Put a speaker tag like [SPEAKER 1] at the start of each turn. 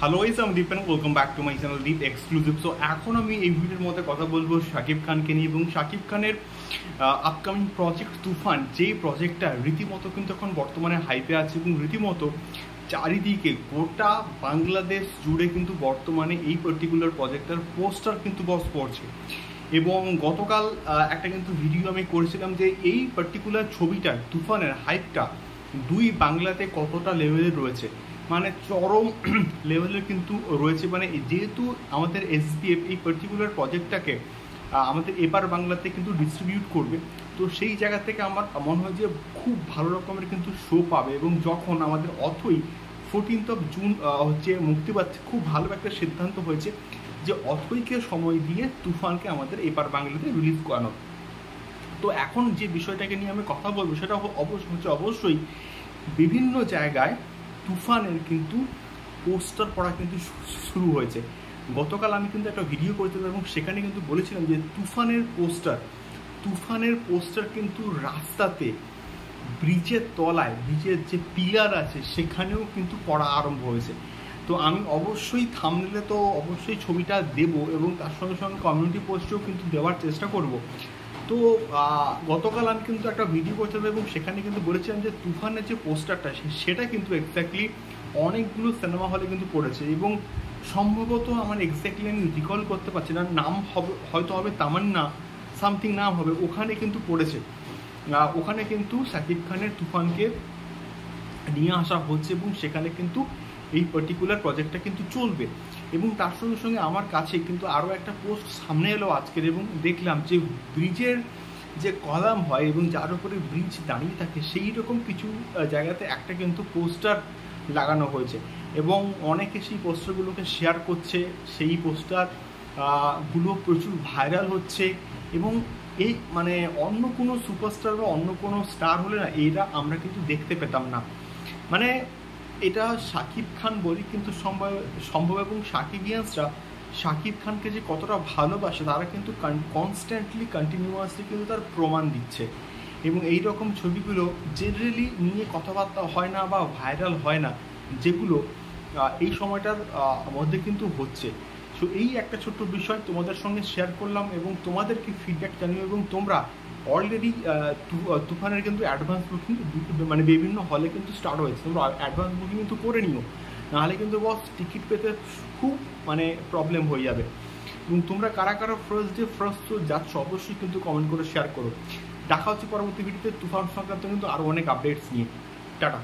[SPEAKER 1] Hello guys, আমি Deep and welcome back to my channel Deep exclusive. So এখন আমি এই ভিডিওর মধ্যে কথা বলবো শাকিব খানকে নিয়ে এবং শাকিব খানের আপকামিং প্রজেক্ট তুফান, যেই প্রজেক্টটা রীতিমতো কিন্তু এখন বর্তমানে হাইপে আছে এবং রীতিমতো চারিদিকে গোটা বাংলাদেশ জুড়ে কিন্তু বর্তমানে এই পার্টিকুলার প্রজেক্টটার পোস্টার কিন্তু বস পড়ছে। এবং গতকাল একটা কিন্তু ভিডিও আমি করেছিলাম যে এই পার্টিকুলার ছবিটার তুফানের হাইপটা দুই বাংলাতে কতটা লেভেলে রয়েছে, মানে চরম লেভেলের কিন্তু রয়েছে। মানে যেহেতু আমাদের এসবিএফ এই পার্টিকুলার প্রজেক্টটাকে আমাদের এবার বাংলাতে কিন্তু ডিস্ট্রিবিউট করবে, তো সেই জায়গা থেকে আমার মনে হয় যে খুব ভালো রকমের কিন্তু শো পাবে। এবং যখন আমাদের অথই 14th জুন হচ্ছে মুক্তি পাচ্ছে, খুব ভালো একটা সিদ্ধান্ত হয়েছে যে অথইকে সময় দিয়ে তুফানকে আমাদের এবার বাংলাতে রিলিজ করানো। তো এখন যে বিষয়টাকে নিয়ে আমি কথা বলবো সেটা অবশ্যই বিভিন্ন জায়গায় তুফানের কিন্তু পোস্টার পড়া কিন্তু শুরু হয়েছে। গতকাল আমি কিন্তু একটা ভিডিও করছিলাম এবং সেখানে কিন্তু বলেছিলাম যে তুফানের পোস্টার কিন্তু রাস্তাতে, ব্রিজের তলায়, ব্রিজের যে পিলার আছে সেখানেও কিন্তু পড়া আরম্ভ হয়েছে। তো আমি অবশ্যই থাম্বনেলে তো অবশ্যই ছবিটা দেব এবং তার সঙ্গে সঙ্গে কমিউনিটি পোস্টেও কিন্তু দেওয়ার চেষ্টা করব। তো গতকাল আমি কিন্তু একটা ভিডিও করছিলাম এবং সেখানে কিন্তু বলেছিলাম যে তুফানের যে পোস্টারটা সেটা কিন্তু এক্স্যাক্টলি অনেকগুলো সিনেমা হলে কিন্তু পড়েছে এবং সম্ভবত আমার এক্স্যাক্টলি আমি রিকল করতে পারছি না, নাম হয়তো হবে তামান্না সামথিং নাম হবে, ওখানে কিন্তু পড়েছে। ওখানে কিন্তু শাকিব খানের তুফানকে নিয়ে আসা হচ্ছে এবং সেখানে কিন্তু এই পার্টিকুলার প্রজেক্টটা কিন্তু চলবে। এবং তার সঙ্গে সঙ্গে আমার কাছে কিন্তু আরও একটা পোস্ট সামনে এলো আজকের এবং দেখলাম যে ব্রিজের যে কলাম হয় এবং যার উপরে ব্রিজ দাঁড়িয়ে থাকে সেই রকম কিছু জায়গাতে একটা কিন্তু পোস্টার লাগানো হয়েছে এবং অনেকে সেই পোস্টারগুলোকে শেয়ার করছে, সেই পোস্টার গুলো প্রচুর ভাইরাল হচ্ছে। এবং এই মানে অন্য কোনো সুপারস্টার বা অন্য কোনো স্টার হলে না এইটা আমরা কিন্তু দেখতে পেতাম না। মানে এটা শাকিব খান বলি কিন্তু সম্ভব এবং শাকিবিয়ান্সরা শাকিব খানকে যে কতটা ভালোবাসে তারা কিন্তু কন্টিনিউয়াসলি কিন্তু তার প্রমাণ দিচ্ছে। এবং এই রকম ছবিগুলো জেনারেলি নিয়ে কথাবার্তা হয় না বা ভাইরাল হয় না, যেগুলো এই সময়টার মধ্যে কিন্তু হচ্ছে। সো এই একটা ছোট্ট বিষয় তোমাদের সঙ্গে শেয়ার করলাম এবং তোমাদেরকে ফিডব্যাক জানিও। এবং তোমরা অলরেডি তুফানের কিন্তু অ্যাডভান্স বুকিং মানে বিভিন্ন হলে কিন্তু স্টার্ট হয়েছে, তোমরা অ্যাডভান্স বুকিং কিন্তু করে নিও, নাহলে কিন্তু বস টিকিট পেতে খুব মানে প্রবলেম হয়ে যাবে। এবং তোমরা কারা ফার্স্ট ডে ফার্স্ট শো যাচ্ছ অবশ্যই কিন্তু কমেন্ট করে শেয়ার করো। দেখা হচ্ছে পরবর্তী ভিডিওতে তুফান সংক্রান্ত কিন্তু আরও অনেক আপডেটস নিয়ে। টাটা।